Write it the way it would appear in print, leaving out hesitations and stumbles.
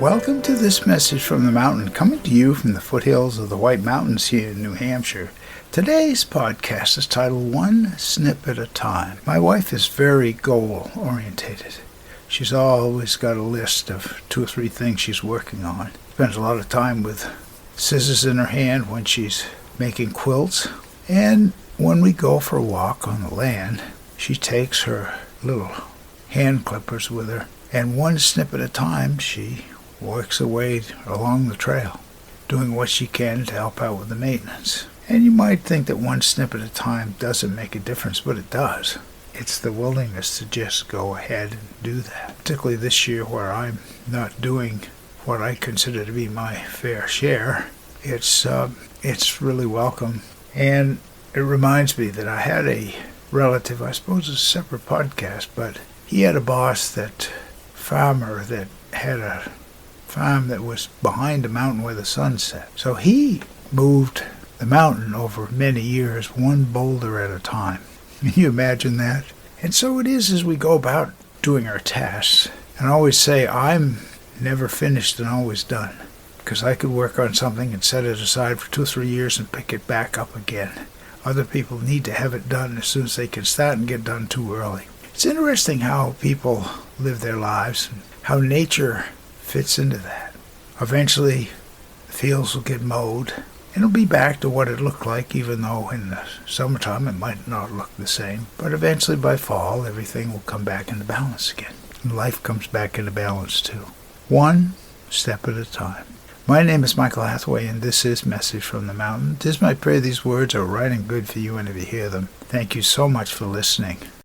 Welcome to this message from the mountain, coming to you from the foothills of the White Mountains here in New Hampshire. Today's podcast is titled One Snip at a Time. My wife is very goal-orientated. She's always got a list of 2 or 3 things she's working on. Spends a lot of time with scissors in her hand when she's making quilts. And when we go for a walk on the land, she takes her little hand clippers with her, and one snip at a time she works her way along the trail, doing what she can to help out with the maintenance. And you might think that one snip at a time doesn't make a difference, but it does. It's the willingness to just go ahead and do that. Particularly this year where I'm not doing what I consider to be my fair share. It's really welcome. And it reminds me that I had a relative, I suppose it's a separate podcast, but he had a boss, farmer that had a farm that was behind a mountain where the sun set. So he moved the mountain over many years, one boulder at a time. Can you imagine that? And so it is as we go about doing our tasks. And I always say I'm never finished and always done, because I could work on something and set it aside for 2 or 3 years and pick it back up again. Other people need to have it done as soon as they can start and get done too early. It's interesting how people live their lives and how nature fits into that. Eventually, the fields will get mowed, and it'll be back to what it looked like, even though in the summertime it might not look the same. But eventually, by fall, everything will come back into balance again. And life comes back into balance, too. One step at a time. My name is Michael Hathaway, and this is Message from the Mountain. It is my prayer these words are right and good for you whenever you hear them. Thank you so much for listening.